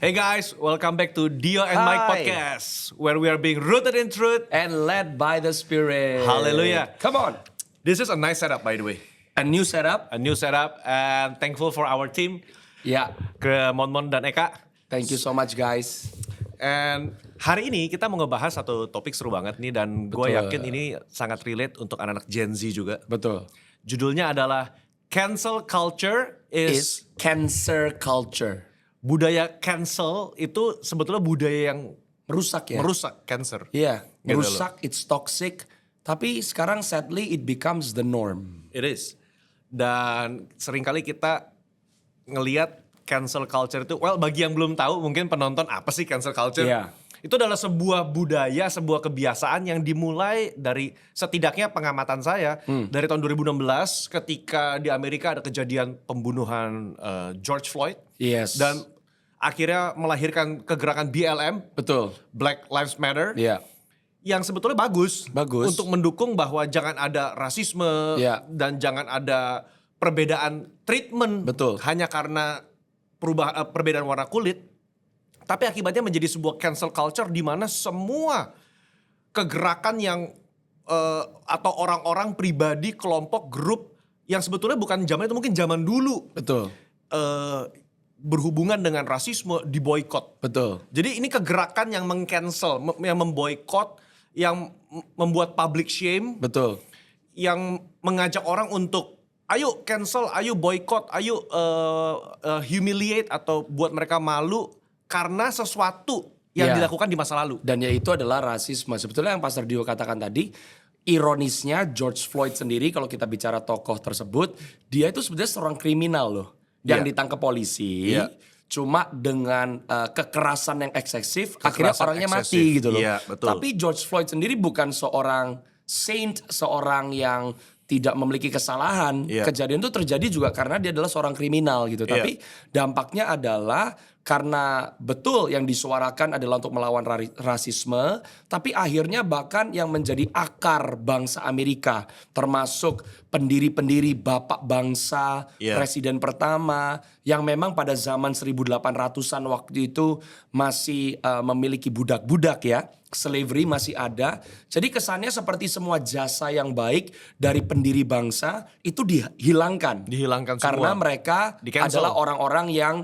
Hey guys, welcome back to Dio and Mike Hi. Podcast, where we are being rooted in truth. And led by the Spirit. Hallelujah. Come on. This is a nice setup, by the way. A new setup. A new setup, and thankful for our team, Ya, ke Monmon dan Eka. thank you so much guys. And hari ini kita mau ngebahas satu topik seru banget nih, dan gue Betul. yakin ini sangat relate untuk anak-anak Gen Z juga. Betul. Judulnya adalah Cancel Culture Is cancer culture. Budaya cancel itu sebetulnya budaya yang Merusak ya? merusak cancer. Iya, Gitu merusak, it's toxic. Tapi sekarang sadly it becomes the norm. It is. Dan seringkali kita ngelihat cancel culture itu, well bagi yang belum tahu mungkin penonton apa sih cancel culture? Iya. Itu adalah sebuah budaya, sebuah kebiasaan yang dimulai dari setidaknya pengamatan saya dari tahun 2016 ketika di Amerika ada kejadian pembunuhan George Floyd. Yes. Dan akhirnya melahirkan kegerakan BLM, Betul. Black Lives Matter. Iya. Yang sebetulnya bagus, Bagus. untuk mendukung bahwa jangan ada rasisme Ya. dan jangan ada perbedaan treatment Betul. hanya karena perbedaan warna kulit. Tapi akibatnya menjadi sebuah cancel culture di mana semua kegerakan yang atau orang-orang pribadi, kelompok, grup yang sebetulnya bukan zaman itu, mungkin zaman dulu Betul. berhubungan dengan rasisme diboykot. Betul. Jadi ini kegerakan yang meng-cancel, yang memboikot, yang membuat public shame, Betul. yang mengajak orang untuk ayo cancel, ayo boykot, ayo humiliate atau buat mereka malu karena sesuatu yang Ya. dilakukan di masa lalu. Dan yaitu adalah rasisme. Sebetulnya yang Pastor Dio katakan tadi, ironisnya George Floyd sendiri kalau kita bicara tokoh tersebut, dia itu sebenarnya seorang kriminal loh. Yang Iya. ditangkap polisi, Iya. cuma dengan kekerasan yang eksesif, Kekerasan akhirnya orangnya eksesif. mati gitu loh. Iya, betul. Tapi George Floyd sendiri bukan seorang saint, seorang yang tidak memiliki kesalahan. Iya. Kejadian itu terjadi juga karena dia adalah seorang kriminal gitu. Iya. Tapi dampaknya adalah karena betul yang disuarakan adalah untuk melawan rasisme, tapi akhirnya bahkan yang menjadi akar bangsa Amerika, termasuk pendiri-pendiri bapak bangsa, Iya. presiden pertama, yang memang pada zaman 1800-an waktu itu masih memiliki budak-budak ya, slavery masih ada. Jadi kesannya seperti semua jasa yang baik dari pendiri bangsa itu dihilangkan. Dihilangkan semua. Karena mereka Di-cancel. adalah orang-orang yang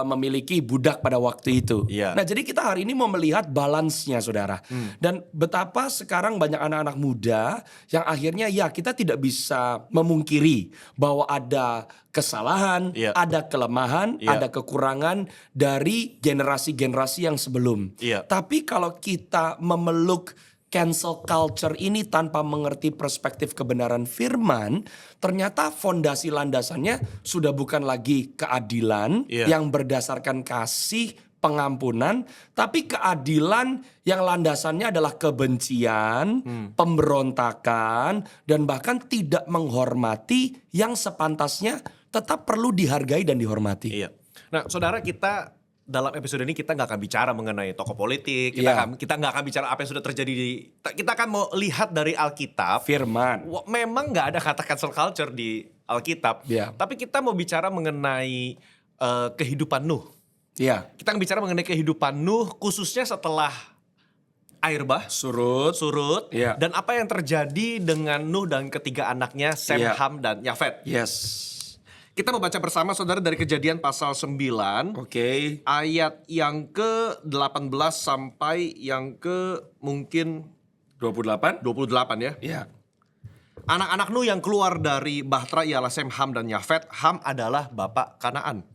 memiliki budak pada waktu itu. Iya. Nah, jadi kita hari ini mau melihat balance-nya, saudara. Dan betapa sekarang banyak anak-anak muda yang akhirnya ya kita tidak bisa memungkiri bahwa ada kesalahan, Iya. ada kelemahan, Iya. ada kekurangan dari generasi-generasi yang sebelum. Iya. Tapi kalau kita memeluk cancel culture ini tanpa mengerti perspektif kebenaran firman, ternyata fondasi landasannya sudah bukan lagi keadilan Iya. yang berdasarkan kasih, pengampunan, tapi keadilan yang landasannya adalah kebencian, pemberontakan, dan bahkan tidak menghormati yang sepantasnya tetap perlu dihargai dan dihormati. Iya. Nah, saudara, kita dalam episode ini kita nggak akan bicara mengenai tokoh politik, Iya. kita nggak akan bicara apa yang sudah terjadi kita akan mau lihat dari Alkitab. Firman. Memang nggak ada kata cancel culture di Alkitab, Iya. tapi kita mau bicara mengenai kehidupan Nuh. Iya. Kita akan bicara mengenai kehidupan Nuh, khususnya setelah air bah Surut. surut, Iya. dan apa yang terjadi dengan Nuh dan ketiga anaknya Sem, Iya. Ham, dan Yafet. Yes. Kita mau baca bersama, saudara, dari Kejadian pasal 9. Oke. Ayat yang ke-18 sampai yang ke mungkin 28? 28 ya. Iya. Anak-anak Nuh yang keluar dari Bahtera ialah Sem, Ham, dan Yafet. Ham adalah bapak Kanaan.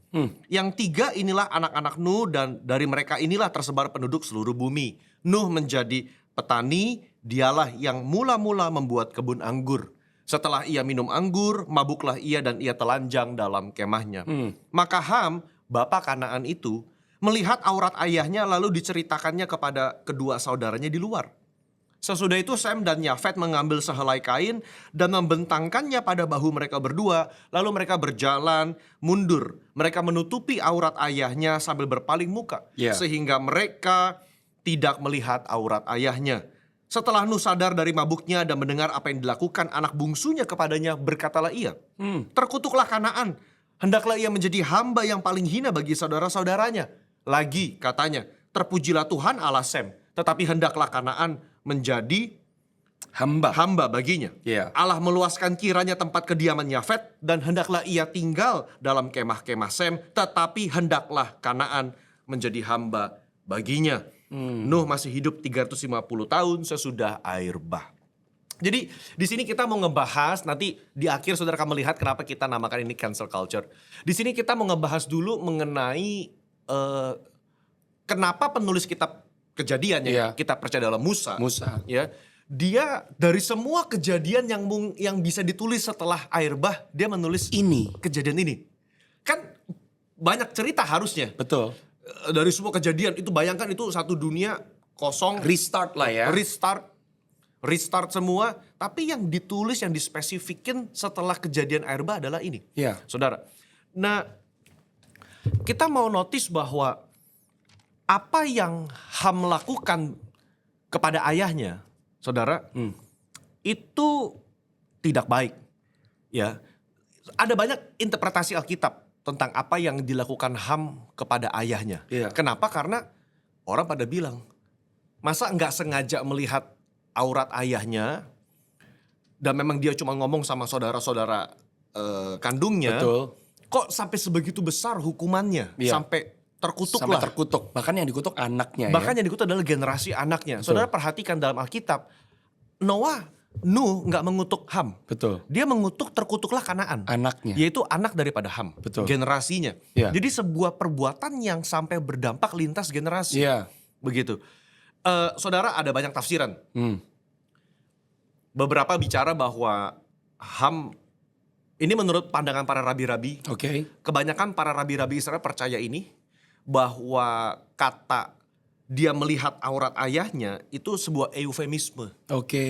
Yang tiga inilah anak-anak Nuh, dan dari mereka inilah tersebar penduduk seluruh bumi. Nuh menjadi petani, dialah yang mula-mula membuat kebun anggur. Setelah ia minum anggur, mabuklah ia dan ia telanjang dalam kemahnya. Maka Ham, bapak Kanaan itu, melihat aurat ayahnya lalu diceritakannya kepada kedua saudaranya di luar. Sesudah itu Sem dan Yafet mengambil sehelai kain dan membentangkannya pada bahu mereka berdua. Lalu mereka berjalan mundur. Mereka menutupi aurat ayahnya sambil berpaling muka. Yeah. Sehingga mereka tidak melihat aurat ayahnya. Setelah Nuh sadar dari mabuknya dan mendengar apa yang dilakukan anak bungsunya kepadanya, berkatalah ia, terkutuklah Kanaan. Hendaklah ia menjadi hamba yang paling hina bagi saudara-saudaranya. lagi katanya, terpujilah Tuhan Allah Sem, tetapi hendaklah Kanaan menjadi hamba baginya. Iya. Allah meluaskan kiranya tempat kediaman Yafet dan hendaklah ia tinggal dalam kemah-kemah Sem, tetapi hendaklah Kanaan menjadi hamba baginya. Nuh masih hidup 350 tahun sesudah air bah. Jadi di sini kita mau ngebahas, nanti di akhir saudara akan melihat kenapa kita namakan ini cancel culture. Di sini kita mau ngebahas dulu mengenai kenapa penulis kitab Kejadian Iya. kita percaya dalam Musa. Ya, dia dari semua kejadian yang bisa ditulis setelah air bah, dia menulis Ini. kejadian ini. Kan banyak cerita harusnya. Betul. Dari semua kejadian itu, bayangkan itu satu dunia kosong, Restart lah ya. restart semua. Tapi yang ditulis, yang dispesifikin setelah kejadian air bah adalah ini. Iya. Saudara. Nah, kita mau notice bahwa apa yang Ham lakukan kepada ayahnya, saudara, itu tidak baik. Ya, ada banyak interpretasi Alkitab tentang apa yang dilakukan Ham kepada ayahnya. Iya. Kenapa? Karena orang pada bilang, masa nggak sengaja melihat aurat ayahnya, dan memang dia cuma ngomong sama saudara-saudara kandungnya. Betul. Kok sampai sebegitu besar hukumannya, Iya. sampai terkutuk Sampai lah. terkutuk. Bahkan yang dikutuk anaknya Bahkan ya. yang dikutuk adalah generasi anaknya. Betul. Saudara perhatikan dalam Alkitab, Nuh nggak mengutuk Ham. Betul. Dia mengutuk terkutuklah Kanaan. Anaknya. Yaitu anak daripada Ham. Betul. Generasinya. Iya. Jadi sebuah perbuatan yang sampai berdampak lintas generasi. Iya. Begitu. Saudara, ada banyak tafsiran. Hmm. Beberapa bicara bahwa Ham, ini menurut pandangan para rabi-rabi, Oke. kebanyakan para rabi-rabi Israel percaya ini, bahwa kata dia melihat aurat ayahnya itu sebuah eufemisme. Oke.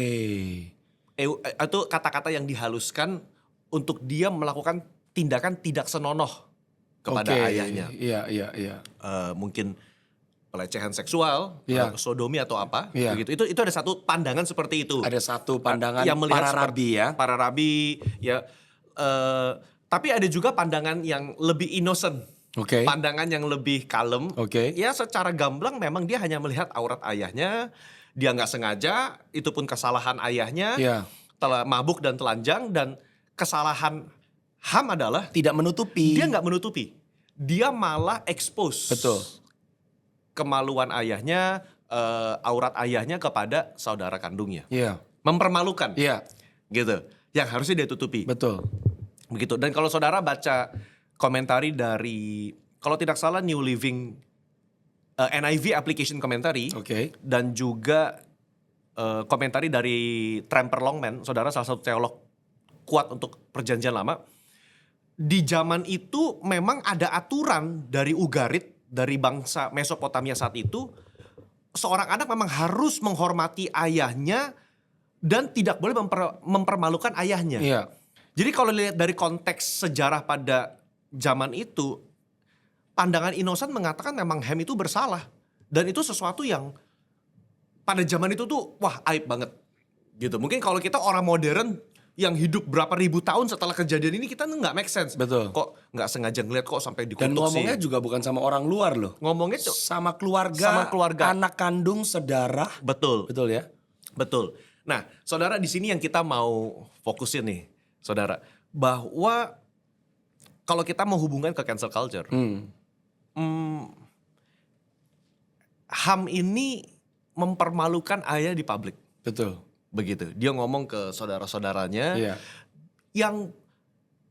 Itu kata-kata yang dihaluskan untuk dia melakukan tindakan tidak senonoh kepada Oke. ayahnya. Iya. Mungkin pelecehan seksual, Iya. sodomi atau apa, Iya. begitu. Itu ada satu pandangan seperti itu. Ada satu pandangan Yang melihat para rabi ya. Para rabi, ya. Tapi ada juga pandangan yang lebih innocent. Oke. Pandangan yang lebih kalem. Oke. Ya secara gamblang memang dia hanya melihat aurat ayahnya. Dia nggak sengaja, itu pun kesalahan ayahnya. Iya. Telah mabuk dan telanjang, dan kesalahan Ham adalah Tidak menutupi. dia nggak menutupi. Dia malah expose. Betul. Kemaluan ayahnya, aurat ayahnya kepada saudara kandungnya. Iya. Mempermalukan. Iya. Gitu. Yang harusnya dia tutupi. Betul. Begitu. Dan kalau saudara baca komentari dari, kalau tidak salah New Living NIV Application Commentary, Oke. dan juga komentari dari Tramper Longman, saudara salah satu teolog kuat untuk Perjanjian Lama. Di zaman itu memang ada aturan dari Ugarit, dari bangsa Mesopotamia saat itu, seorang anak memang harus menghormati ayahnya dan tidak boleh mempermalukan ayahnya. Iya. Jadi kalau lihat dari konteks sejarah pada zaman itu, pandangan Innocent mengatakan memang Ham itu bersalah. Dan itu sesuatu yang pada zaman itu tuh, wah aib banget. Gitu. Mungkin kalau kita orang modern yang hidup berapa ribu tahun setelah kejadian ini, kita nggak make sense. Betul. Kok nggak sengaja ngeliat kok sampai dikutuk Dan ngomongnya sih. juga bukan sama orang luar loh. Ngomongnya tuh, Sama keluarga. Sama keluarga. Anak kandung, saudara. betul. Betul ya? Betul. Nah, saudara, di sini yang kita mau fokusin nih, saudara, bahwa kalau kita mau hubungan ke cancel culture, Ham ini mempermalukan ayah di publik, Betul. begitu. Dia ngomong ke saudara-saudaranya, Iya. yang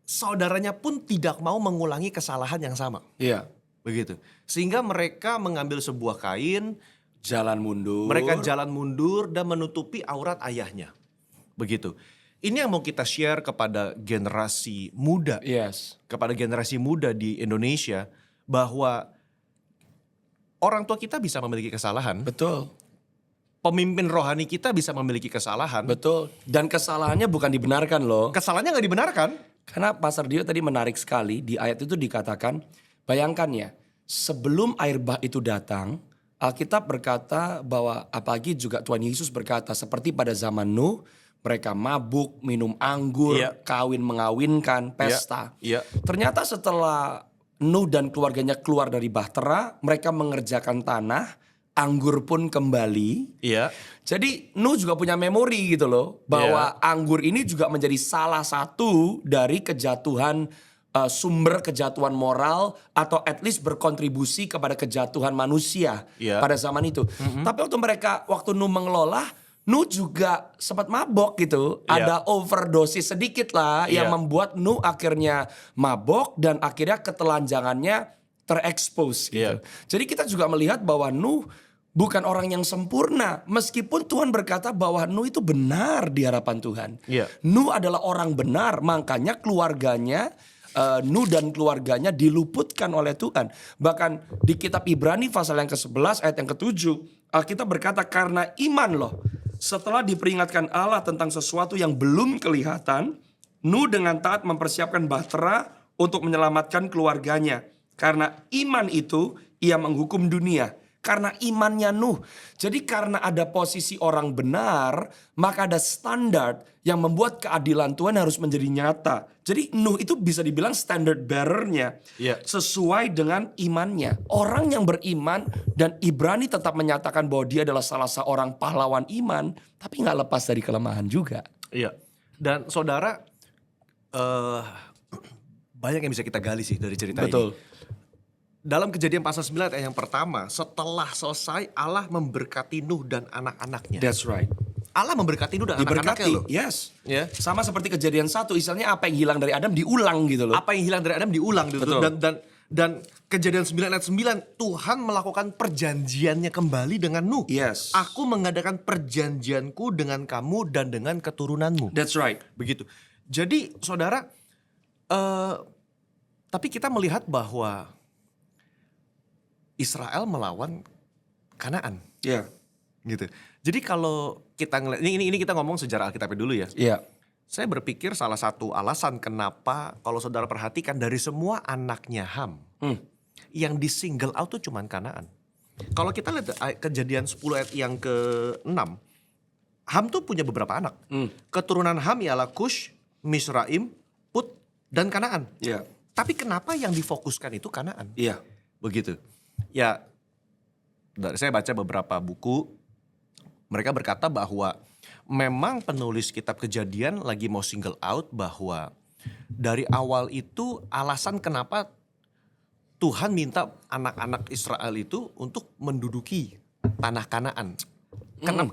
saudaranya pun tidak mau mengulangi kesalahan yang sama, Iya. begitu. Sehingga mereka mengambil sebuah kain, Jalan mundur. mereka jalan mundur dan menutupi aurat ayahnya, begitu. Ini yang mau kita share kepada generasi muda, Yes. kepada generasi muda di Indonesia, bahwa orang tua kita bisa memiliki kesalahan, Betul. pemimpin rohani kita bisa memiliki kesalahan. Betul. Dan kesalahannya bukan dibenarkan loh. Kesalahannya nggak dibenarkan. Karena Pastor Dio tadi menarik sekali, di ayat itu dikatakan, bayangkan ya, sebelum air bah itu datang, Alkitab berkata bahwa, apalagi juga Tuhan Yesus berkata, seperti pada zaman Nuh, mereka mabuk, minum anggur, Iya. kawin mengawinkan, pesta. Iya. Ternyata setelah Nuh dan keluarganya keluar dari Bahtera, mereka mengerjakan tanah, anggur pun kembali. Iya. Jadi Nuh juga punya memori gitu loh, bahwa anggur ini juga menjadi salah satu dari kejatuhan, sumber kejatuhan moral atau at least berkontribusi kepada kejatuhan manusia Iya. pada zaman itu. Tapi waktu Nuh mengelola, Nuh juga sempat mabok gitu. Iya. Ada overdosis sedikit lah yang Iya. membuat Nuh akhirnya mabok dan akhirnya ketelanjangannya terekspos gitu. Iya. Jadi kita juga melihat bahwa Nuh bukan orang yang sempurna. Meskipun Tuhan berkata bahwa Nuh itu benar di hadapan Tuhan. Iya. Nuh adalah orang benar, makanya keluarganya, Nuh dan keluarganya diluputkan oleh Tuhan. Bahkan di kitab Ibrani pasal yang ke-11 ayat yang ke-7, Alkitab berkata karena iman loh. Setelah diperingatkan Allah tentang sesuatu yang belum kelihatan, Nuh dengan taat mempersiapkan bahtera untuk menyelamatkan keluarganya. Karena iman itu ia menghukum dunia. Karena imannya Nuh. Jadi karena ada posisi orang benar, maka ada standar yang membuat keadilan Tuhan harus menjadi nyata. Jadi Nuh itu bisa dibilang standard bearer-nya. Iya. Sesuai dengan imannya. Orang yang beriman dan Ibrani tetap menyatakan bahwa dia adalah salah seorang pahlawan iman. Tapi gak lepas dari kelemahan juga. Iya. Dan saudara, banyak yang bisa kita gali sih dari cerita Betul. ini. Dalam Kejadian pasal 9 ayat yang pertama, setelah selesai Allah memberkati Nuh dan anak-anaknya. That's right. Allah memberkati Nuh dan anak-anaknya loh. Diberkati, yes. Ya. Sama seperti Kejadian 1, istilahnya apa yang hilang dari Adam diulang gitu loh. Apa yang hilang dari Adam diulang gitu. Betul. Dan Kejadian 9 ayat 9, Tuhan melakukan perjanjiannya kembali dengan Nuh. Yes. Aku mengadakan perjanjianku dengan kamu dan dengan keturunanmu. That's right. Begitu. Jadi saudara, tapi kita melihat bahwa Israel melawan Kanaan. Iya. Gitu. Jadi kalau kita ngeliat, ini kita ngomong sejarah Alkitabnya dulu ya. Iya. Saya berpikir salah satu alasan kenapa kalau saudara perhatikan dari semua anaknya Ham, yang di single out tuh cuman Kanaan. Kalau kita lihat Kejadian 10 ayat yang ke-6, Ham tuh punya beberapa anak. Keturunan Ham ialah Kush, Misraim, Put, dan Kanaan. Iya. Tapi kenapa yang difokuskan itu Kanaan? Iya. Begitu. Ya, saya baca beberapa buku, mereka berkata bahwa memang penulis kitab Kejadian lagi mau single out bahwa dari awal itu alasan kenapa Tuhan minta anak-anak Israel itu untuk menduduki tanah Kanaan.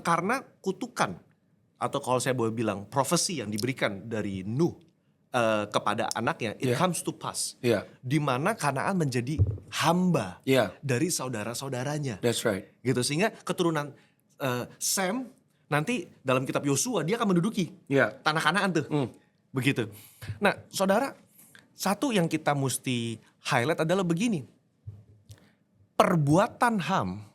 Karena kutukan, atau kalau saya boleh bilang profesi yang diberikan dari Nuh kepada anaknya, it comes to pass. Iya. Di mana Kanaan menjadi hamba dari saudara-saudaranya. That's right. Gitu, sehingga keturunan Sem nanti dalam kitab Yosua dia akan menduduki tanah Kanaan tuh. Begitu. Nah, saudara, satu yang kita mesti highlight adalah begini. Perbuatan Ham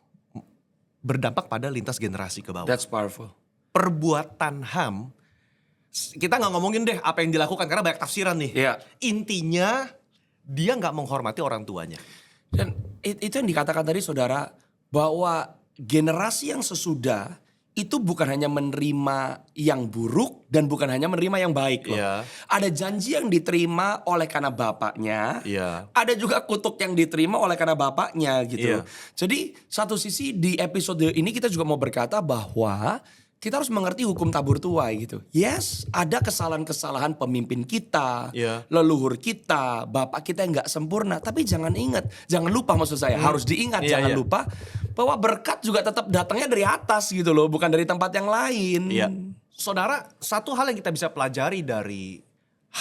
berdampak pada lintas generasi ke bawah. That's powerful. Perbuatan Ham, kita nggak ngomongin deh apa yang dilakukan karena banyak tafsiran nih. Iya. Intinya dia nggak menghormati orang tuanya. Dan itu yang dikatakan tadi saudara, bahwa generasi yang sesudah itu bukan hanya menerima yang buruk dan bukan hanya menerima yang baik loh. Iya. Ada janji yang diterima oleh karena bapaknya. Iya. Ada juga kutuk yang diterima oleh karena bapaknya gitu. Iya. Jadi satu sisi di episode ini kita juga mau berkata bahwa kita harus mengerti hukum tabur tuai gitu. Yes, ada kesalahan-kesalahan pemimpin kita, Iya. leluhur kita, bapak kita yang gak sempurna. Tapi jangan lupa maksud saya, harus diingat, Iya, jangan iya. lupa bahwa berkat juga tetap datangnya dari atas gitu loh, bukan dari tempat yang lain. Iya. Saudara, satu hal yang kita bisa pelajari dari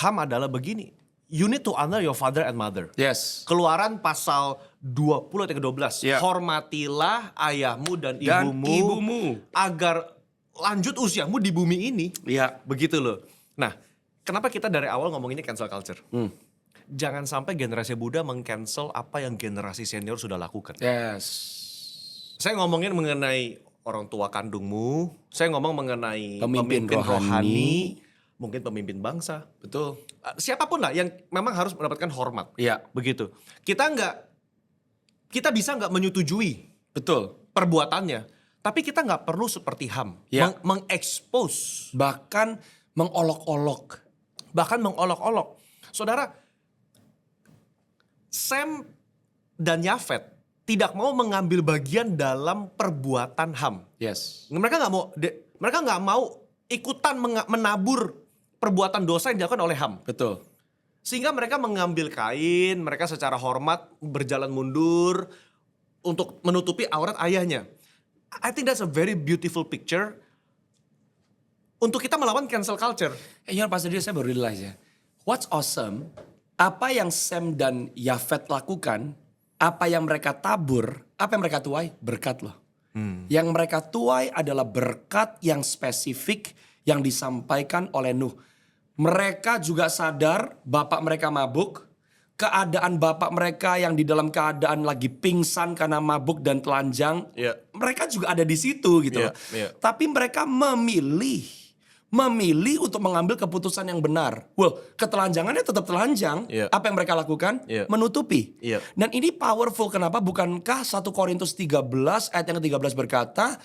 Ham adalah begini. You need to honor your father and mother. Yes. Keluaran pasal 20 ayat ke-12. Iya. Hormatilah ayahmu dan Dan ibumu, ibumu. agar lanjut usiamu di bumi ini. Iya. Begitu loh. Nah, kenapa kita dari awal ngomonginnya cancel culture? Jangan sampai generasi muda meng-cancel apa yang generasi senior sudah lakukan. Yes. Saya ngomongin mengenai orang tua kandungmu, saya ngomong mengenai Pemimpin rohani. mungkin pemimpin bangsa. Betul. Siapapun lah yang memang harus mendapatkan hormat. Iya. Begitu. Kita bisa nggak menyetujui Betul. perbuatannya, tapi kita nggak perlu seperti Ham Iya. mengekspos, Bahkan mengolok-olok. bahkan mengolok-olok. Saudara, Sem dan Yafet tidak mau mengambil bagian dalam perbuatan Ham. Yes. Mereka nggak mau ikutan menabur perbuatan dosa yang dilakukan oleh Ham. Betul. Sehingga mereka mengambil kain, mereka secara hormat berjalan mundur untuk menutupi aurat ayahnya. I think that's a very beautiful picture untuk kita melawan cancel culture. Pastor Dio, saya baru realize ya. What's awesome, apa yang Sem dan Yafet lakukan, apa yang mereka tabur, apa yang mereka tuai, berkat loh. Yang mereka tuai adalah berkat yang spesifik yang disampaikan oleh Nuh. Mereka juga sadar bapak mereka mabuk. Keadaan bapak mereka yang di dalam keadaan lagi pingsan karena mabuk dan telanjang. Yeah. Mereka juga ada di situ gitu loh. Yeah. Tapi mereka memilih untuk mengambil keputusan yang benar. Well, ketelanjangannya tetap telanjang. Yeah. Apa yang mereka lakukan? Yeah. Menutupi. Yeah. Dan ini powerful, kenapa? Bukankah 1 Korintus 13 ayat yang ke-13 berkata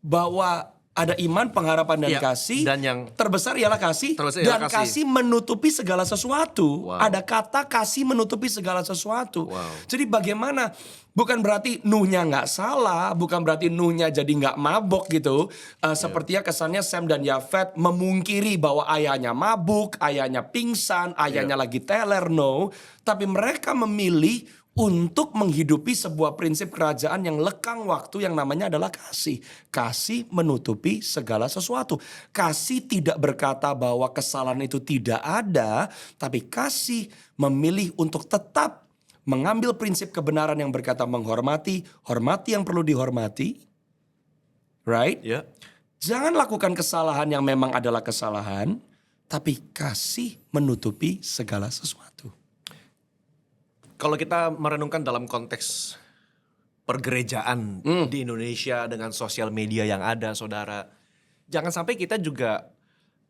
bahwa ada iman, pengharapan, dan Yeah. kasih. Dan yang terbesar ialah kasih. terbesar Dan ialah kasih menutupi segala sesuatu. Wow. Ada kata kasih menutupi segala sesuatu. Wow. Jadi bagaimana? Bukan berarti Nuhnya nggak salah, bukan berarti Nuhnya jadi nggak mabok gitu. Sepertinya kesannya Sem dan Yafet memungkiri bahwa ayahnya mabuk, ayahnya pingsan, ayahnya lagi teler, no. Tapi mereka memilih untuk menghidupi sebuah prinsip kerajaan yang lekang waktu yang namanya adalah kasih. Kasih menutupi segala sesuatu. Kasih tidak berkata bahwa kesalahan itu tidak ada, tapi kasih memilih untuk tetap mengambil prinsip kebenaran yang berkata menghormati, hormati yang perlu dihormati. Right? Ya. Jangan lakukan kesalahan yang memang adalah kesalahan, tapi kasih menutupi segala sesuatu. Kalau kita merenungkan dalam konteks pergerejaan di Indonesia dengan sosial media yang ada, saudara, jangan sampai kita juga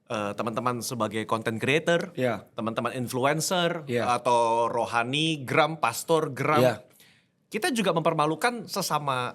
teman-teman sebagai content creator, Ya. teman-teman influencer, Ya. atau rohani, gram, pastor, gram, Ya. kita juga mempermalukan sesama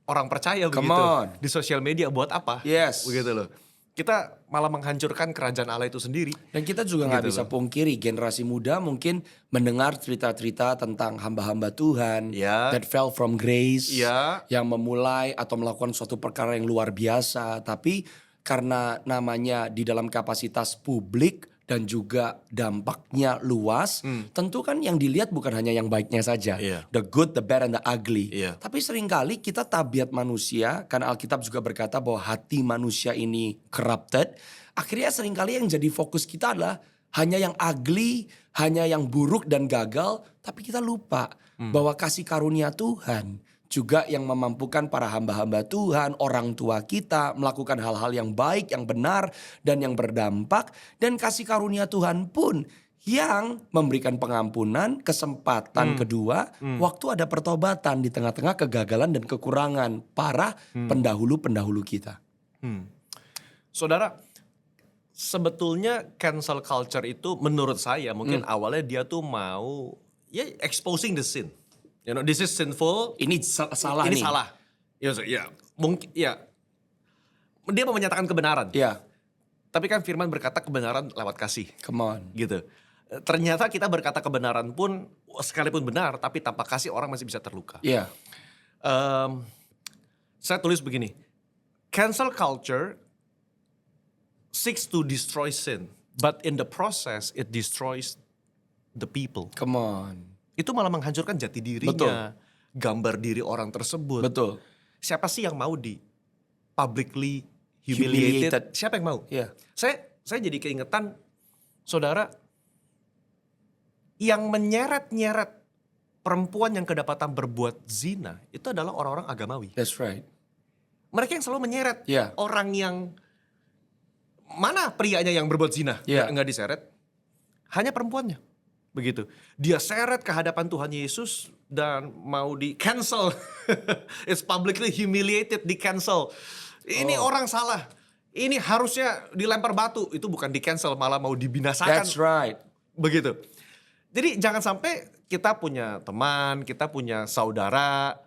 orang percaya Come begitu on. di sosial media. Buat apa? Yes. Begitu loh. Kita malah menghancurkan kerajaan Allah itu sendiri. Dan kita juga nggak Gitu bisa loh. pungkiri generasi muda mungkin mendengar cerita-cerita tentang hamba-hamba Tuhan Ya. that fell from grace, Ya. yang memulai atau melakukan suatu perkara yang luar biasa, tapi karena namanya di dalam kapasitas publik dan juga dampaknya luas, tentu kan yang dilihat bukan hanya yang baiknya saja, Iya. the good, the bad, and the ugly. Iya. Tapi seringkali kita tabiat manusia, karena Alkitab juga berkata bahwa hati manusia ini corrupted. Akhirnya seringkali yang jadi fokus kita adalah hanya yang ugly, hanya yang buruk dan gagal. Tapi kita lupa bahwa kasih karunia Tuhan juga yang memampukan para hamba-hamba Tuhan, orang tua kita melakukan hal-hal yang baik, yang benar, dan yang berdampak. Dan kasih karunia Tuhan pun yang memberikan pengampunan, kesempatan kedua, waktu ada pertobatan di tengah-tengah kegagalan dan kekurangan para pendahulu-pendahulu kita. Saudara, sebetulnya cancel culture itu menurut saya mungkin awalnya dia tuh mau exposing the sin. You know, this is sinful. Ini salah Ini nih. salah. Mungkin dia mau menyatakan kebenaran. Ya, Tapi kan firman berkata kebenaran lewat kasih. come on. Gitu. Ternyata kita berkata kebenaran pun sekalipun benar tapi tanpa kasih orang masih bisa terluka. Ya, Saya tulis begini. Cancel culture seeks to destroy sin, but in the process it destroys the people. come on. Itu malah menghancurkan jati dirinya, gambar diri orang tersebut. Betul. Siapa sih yang mau di publicly humiliated? Humiliated. Siapa yang mau? Ya, Saya jadi keingetan, saudara, yang menyeret-nyeret perempuan yang kedapatan berbuat zina itu adalah orang-orang agamawi. that's right. Mereka yang selalu menyeret Ya. orang yang mana prianya yang berbuat zina, Ya. nggak diseret, hanya perempuannya. Begitu. Dia seret ke hadapan Tuhan Yesus dan mau di cancel. It's publicly humiliated, di cancel. Ini orang salah. Ini harusnya dilempar batu. Itu bukan di cancel, malah mau dibinasakan. That's right. Begitu. Jadi jangan sampai kita punya teman, kita punya saudara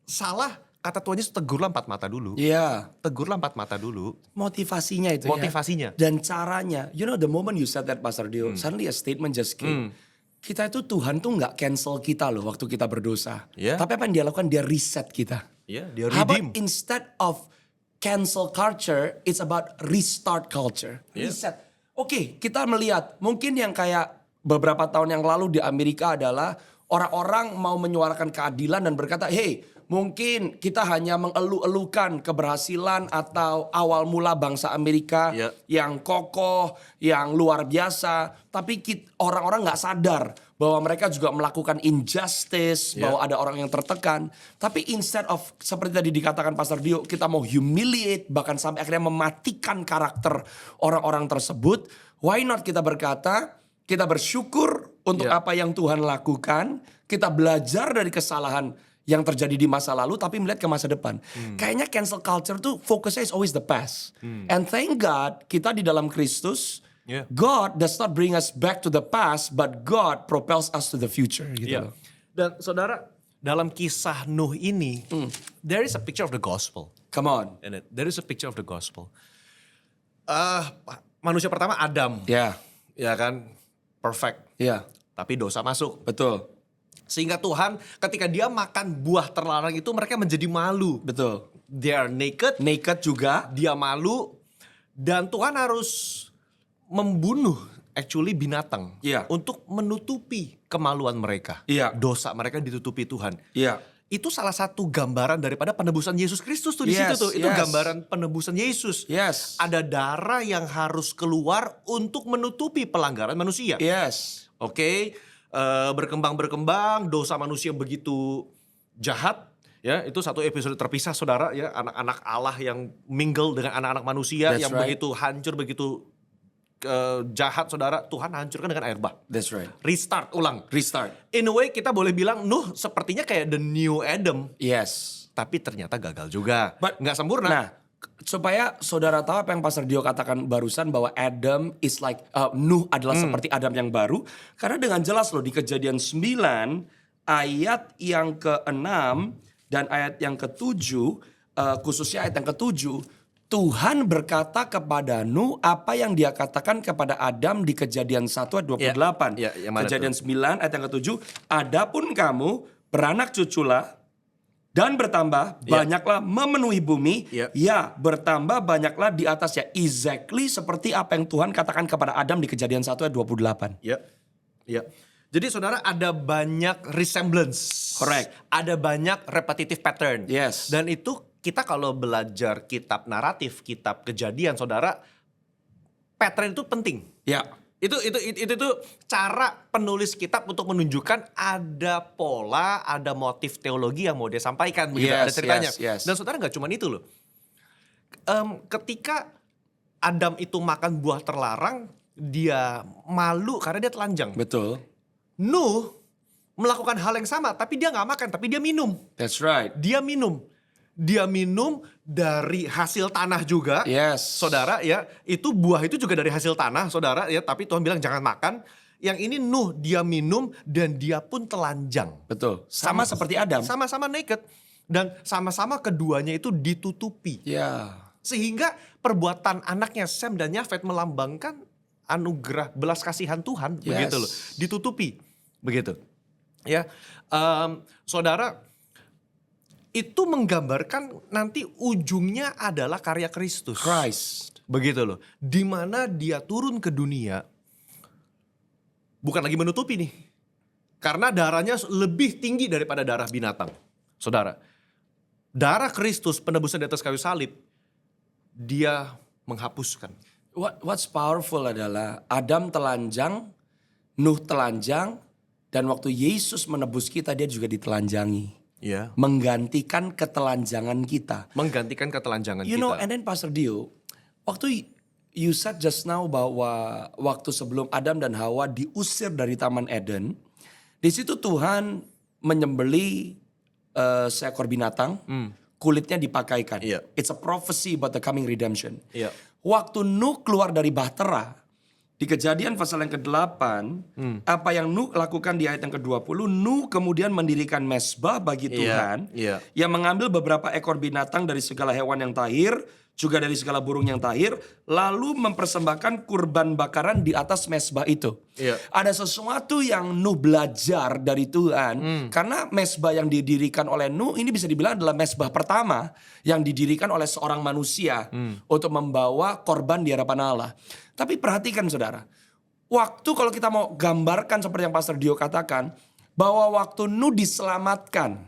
salah, kata Tuhan Yesus tegurlah 4 mata dulu. Iya, Tegurlah 4 mata dulu. motivasinya itu Motivasinya. ya. Dan caranya, you know the moment you said that Pastor Dio, suddenly a statement just came. Kita itu Tuhan tuh nggak cancel kita loh waktu kita berdosa. Yeah. Tapi apa yang dia lakukan? Dia reset kita. Ya, dia How about redeem. instead of cancel culture, it's about restart culture. Yeah. Reset. Oke, kita melihat mungkin yang kayak beberapa tahun yang lalu di Amerika adalah orang-orang mau menyuarakan keadilan dan berkata, hey, mungkin kita hanya mengeluh-elukan keberhasilan atau awal mula bangsa Amerika Yeah. yang kokoh, yang luar biasa. Tapi orang-orang nggak sadar bahwa mereka juga melakukan injustice, Yeah. bahwa ada orang yang tertekan. Tapi instead of seperti tadi dikatakan Pastor Dio, kita mau humiliate, bahkan sampai akhirnya mematikan karakter orang-orang tersebut. Why not kita berkata, kita bersyukur untuk Yeah. apa yang Tuhan lakukan. Kita belajar dari kesalahan yang terjadi di masa lalu tapi melihat ke masa depan. Kayaknya cancel culture tuh fokusnya is always the past. And thank God kita di dalam Kristus, Yeah. God does not bring us back to the past, but God propels us to the future. Gitu Iya. loh. Dan saudara, dalam kisah Nuh ini, there is a picture of the gospel. Come on. In it. There is a picture of the gospel. Manusia pertama Adam, Ya, ya kan, perfect. ya, Tapi dosa masuk. betul, Sehingga Tuhan ketika dia makan buah terlarang itu mereka menjadi malu. betul. They are naked, Naked juga. dia malu. Dan Tuhan harus membunuh actually binatang. Iya. Untuk menutupi kemaluan mereka. Iya. Dosa mereka ditutupi Tuhan. Iya. Itu salah satu gambaran daripada penebusan Yesus Kristus tuh di Yes, situ tuh. Itu yes. gambaran penebusan Yesus. Yes. Ada darah yang harus keluar untuk menutupi pelanggaran manusia. Yes. Oke, berkembang, dosa manusia begitu jahat. Ya, itu satu episode terpisah saudara ya, anak-anak Allah yang mingle dengan anak-anak manusia That's yang right. begitu hancur, begitu jahat saudara. Tuhan hancurkan dengan air bah. That's right. Restart ulang. Restart. In a way kita boleh bilang Nuh sepertinya kayak the new Adam. Yes. Tapi ternyata gagal juga. But- Nggak sempurna. Nah, supaya saudara tahu apa yang Pastor Dio katakan barusan bahwa Adam is like Nuh adalah seperti Adam yang baru, karena dengan jelas loh di Kejadian 9 ayat yang ke-6 dan ayat yang ke-7, khususnya ayat yang ke-7, Tuhan berkata kepada Nuh apa yang dia katakan kepada Adam di Kejadian 1 ayat 28. Ya, yang mana Kejadian 9 ayat yang ke-7, adapun kamu beranak cuculah dan bertambah banyaklah memenuhi bumi. Ya. Ya, bertambah banyaklah di atasnya. Exactly seperti apa yang Tuhan katakan kepada Adam di Kejadian 1 ayat 28. Ya, ya. Jadi saudara ada banyak resemblance. Correct. Ada banyak repetitive pattern. Yes. Dan itu kita kalau belajar kitab naratif, kitab kejadian saudara, pattern itu penting. Ya, Itu cara penulis kitab untuk menunjukkan ada pola, ada motif teologi yang mau dia sampaikan, begitu Yes, ada ceritanya. yes, yes. Dan saudara nggak cuma itu loh. Ketika Adam itu makan buah terlarang, dia malu karena dia telanjang. betul. Nuh melakukan hal yang sama, tapi dia nggak makan, tapi dia minum. That's right. Dia minum. Dia minum dari hasil tanah juga. Yes. Saudara ya, itu buah itu juga dari hasil tanah, saudara ya. Tapi Tuhan bilang jangan makan. Yang ini Nuh dia minum dan dia pun telanjang. Betul. Sama seperti Adam. Sama-sama naked. Dan sama-sama keduanya itu ditutupi. Ya. Sehingga perbuatan anaknya Sem dan Yafet melambangkan anugerah belas kasihan Tuhan. Yes. Begitu loh. Ditutupi. Begitu. Ya, saudara, itu menggambarkan nanti ujungnya adalah karya Kristus. Christ. Begitu loh. Di mana dia turun ke dunia, bukan lagi menutupi nih. Karena darahnya lebih tinggi daripada darah binatang. Saudara, darah Kristus penebusan di atas kayu salib, dia menghapuskan. What's powerful adalah Adam telanjang, Nuh telanjang, dan waktu Yesus menebus kita dia juga ditelanjangi. Ya. Menggantikan ketelanjangan kita. Menggantikan ketelanjangan You kita. know, and then Pastor Dio, waktu you said just now bahwa waktu sebelum Adam dan Hawa diusir dari Taman Eden, di situ Tuhan menyembeli seekor binatang, kulitnya dipakaikan. Iya. It's a prophecy about the coming redemption. Iya. Waktu Nuh keluar dari bahtera, di Kejadian pasal yang ke-8, apa yang Nuh lakukan di ayat yang ke-20, Nuh kemudian mendirikan mezbah bagi Iya, Tuhan, iya. yang mengambil beberapa ekor binatang dari segala hewan yang tahir, juga dari segala burung yang tahir, lalu mempersembahkan kurban bakaran di atas mezbah itu. Iya. Ada sesuatu yang Nuh belajar dari Tuhan, karena mezbah yang didirikan oleh Nuh ini bisa dibilang adalah mezbah pertama yang didirikan oleh seorang manusia untuk membawa korban di hadapan Allah. Tapi perhatikan saudara, waktu kalau kita mau gambarkan seperti yang Pastor Dio katakan, bahwa waktu Nuh diselamatkan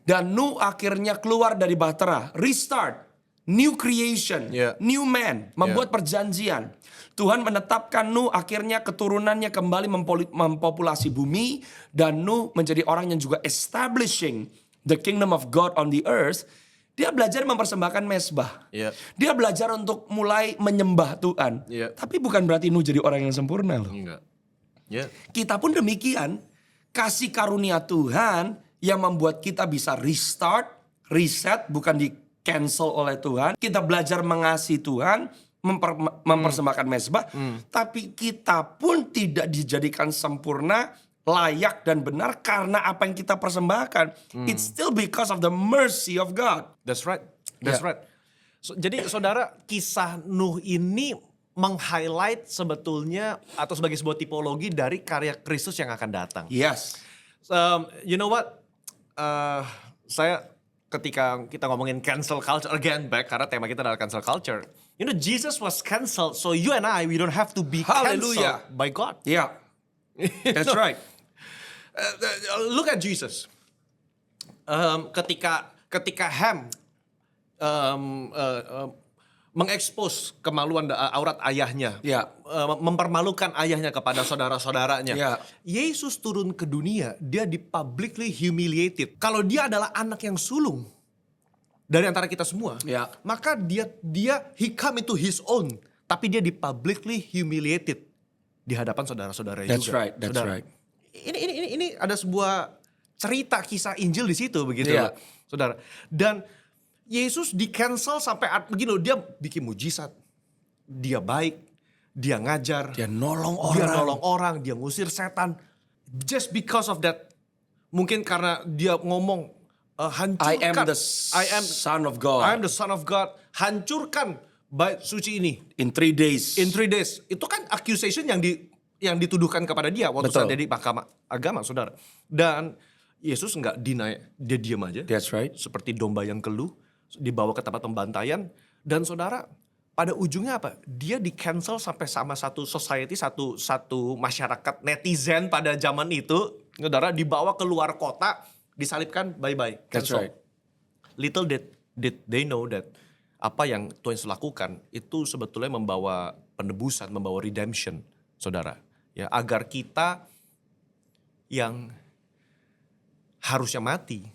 dan Nuh akhirnya keluar dari bahtera, restart, new creation, Yeah. new man, membuat perjanjian. Tuhan menetapkan Nuh, akhirnya keturunannya kembali mempopulasi bumi, dan Nuh menjadi orang yang juga establishing the kingdom of God on the earth. Dia belajar mempersembahkan mezbah. Yeah. Dia belajar untuk mulai menyembah Tuhan. Yeah. Tapi bukan berarti Nuh jadi orang yang sempurna loh. Enggak. Ya. Kita pun demikian. Kasih karunia Tuhan yang membuat kita bisa restart, reset, bukan di cancel oleh Tuhan. Kita belajar mengasihi Tuhan, mempersembahkan mezbah, tapi kita pun tidak dijadikan sempurna, layak dan benar karena apa yang kita persembahkan. It's still because of the mercy of God. That's right. That's Yeah. right. Jadi saudara, kisah Nuh ini meng-highlight sebetulnya atau sebagai sebuah tipologi dari karya Kristus yang akan datang. Yes. You know what? Saya ketika kita ngomongin cancel culture again back karena tema kita adalah cancel culture. You know, Jesus was cancelled, so you and I, we don't have to be Hallelujah. cancelled by God. Yeah. That's right. Look at Jesus. Ketika Ham mengekspos kemaluan aurat ayahnya, Ya. mempermalukan ayahnya kepada saudara-saudaranya. Ya. Yesus turun ke dunia, dia di publicly humiliated. Kalau dia adalah anak yang sulung dari antara kita semua, Ya. maka dia he come into his own, tapi dia di publicly humiliated di hadapan saudara-saudaranya That's juga. right, that's Saudara. right. Ini ada sebuah cerita kisah Injil di situ begitu, Iya. loh, saudara. Dan Yesus di cancel sampai begini loh, dia bikin mujizat, dia baik, dia ngajar, Dia nolong dia orang. nolong orang, dia ngusir setan. Just because of that, mungkin karena dia ngomong I am hancurkan, the son of God. I am the son of God, hancurkan bait suci ini In 3 days. in 3 days. Itu kan accusation yang dituduhkan kepada dia waktu Betul. saat dia di mahkamah agama, saudara. Dan Yesus nggak deny, dia diam aja. That's right. Seperti domba yang keluh, dibawa ke tempat pembantaian. Dan saudara, pada ujungnya apa? Dia di cancel sampai sama satu society, satu masyarakat netizen pada zaman itu. Saudara, dibawa keluar kota, disalibkan, bye-bye. That's Cancel. right. Little did they know that apa yang Tuhan Yesus lakukan itu sebetulnya membawa penebusan, membawa redemption, saudara. Ya, agar kita yang harusnya mati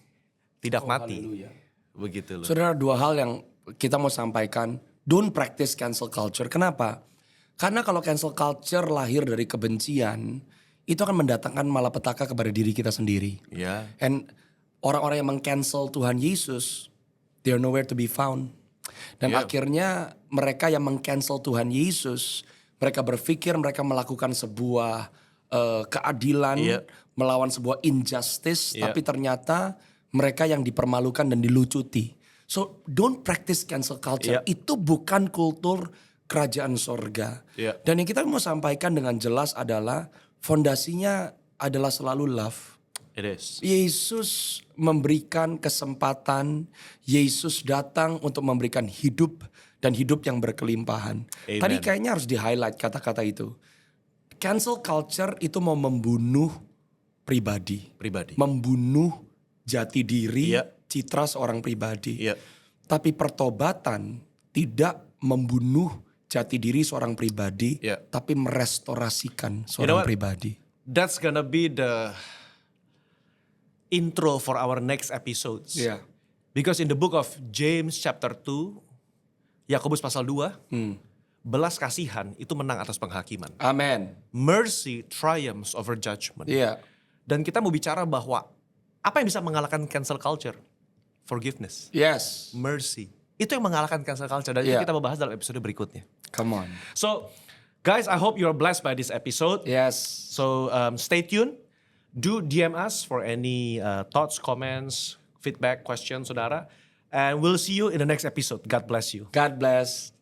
tidak mati. haleluya. Begitu loh. Saudara, 2 hal yang kita mau sampaikan. Don't practice cancel culture. Kenapa? Karena kalau cancel culture lahir dari kebencian, itu akan mendatangkan malapetaka kepada diri kita sendiri. Ya. And orang-orang yang meng-cancel Tuhan Yesus, they are nowhere to be found. Dan Yeah. akhirnya mereka yang meng-cancel Tuhan Yesus, mereka berpikir mereka melakukan sebuah keadilan, Yeah. melawan sebuah injustice, Yeah. tapi ternyata mereka yang dipermalukan dan dilucuti. So don't practice cancel culture. Yeah. Itu bukan kultur kerajaan sorga. Yeah. Dan yang kita mau sampaikan dengan jelas adalah fondasinya adalah selalu love. It is. Yesus memberikan kesempatan, Yesus datang untuk memberikan hidup dan hidup yang berkelimpahan. Amen. Tadi kayaknya harus di-highlight kata-kata itu. Cancel culture itu mau membunuh pribadi. Membunuh jati diri, Iya. citra seorang pribadi. Iya. Tapi pertobatan tidak membunuh jati diri seorang pribadi, Iya. tapi merestorasikan know seorang what? pribadi. That's gonna be the intro for our next episodes. Iya. Because in the book of James chapter 2, Yakobus pasal 2, belas kasihan itu menang atas penghakiman. Amen. Mercy triumphs over judgment. Iya. Dan kita mau bicara bahwa apa yang bisa mengalahkan cancel culture? Forgiveness, Yes. mercy. Itu yang mengalahkan cancel culture. Dan itu Yeah. kita mau bahas dalam episode berikutnya. Come on. So, guys, I hope you're blessed by this episode. Yes. So, stay tuned. Do DM us for any thoughts, comments, feedback, questions, saudara. And we'll see you in the next episode. God bless you. God bless.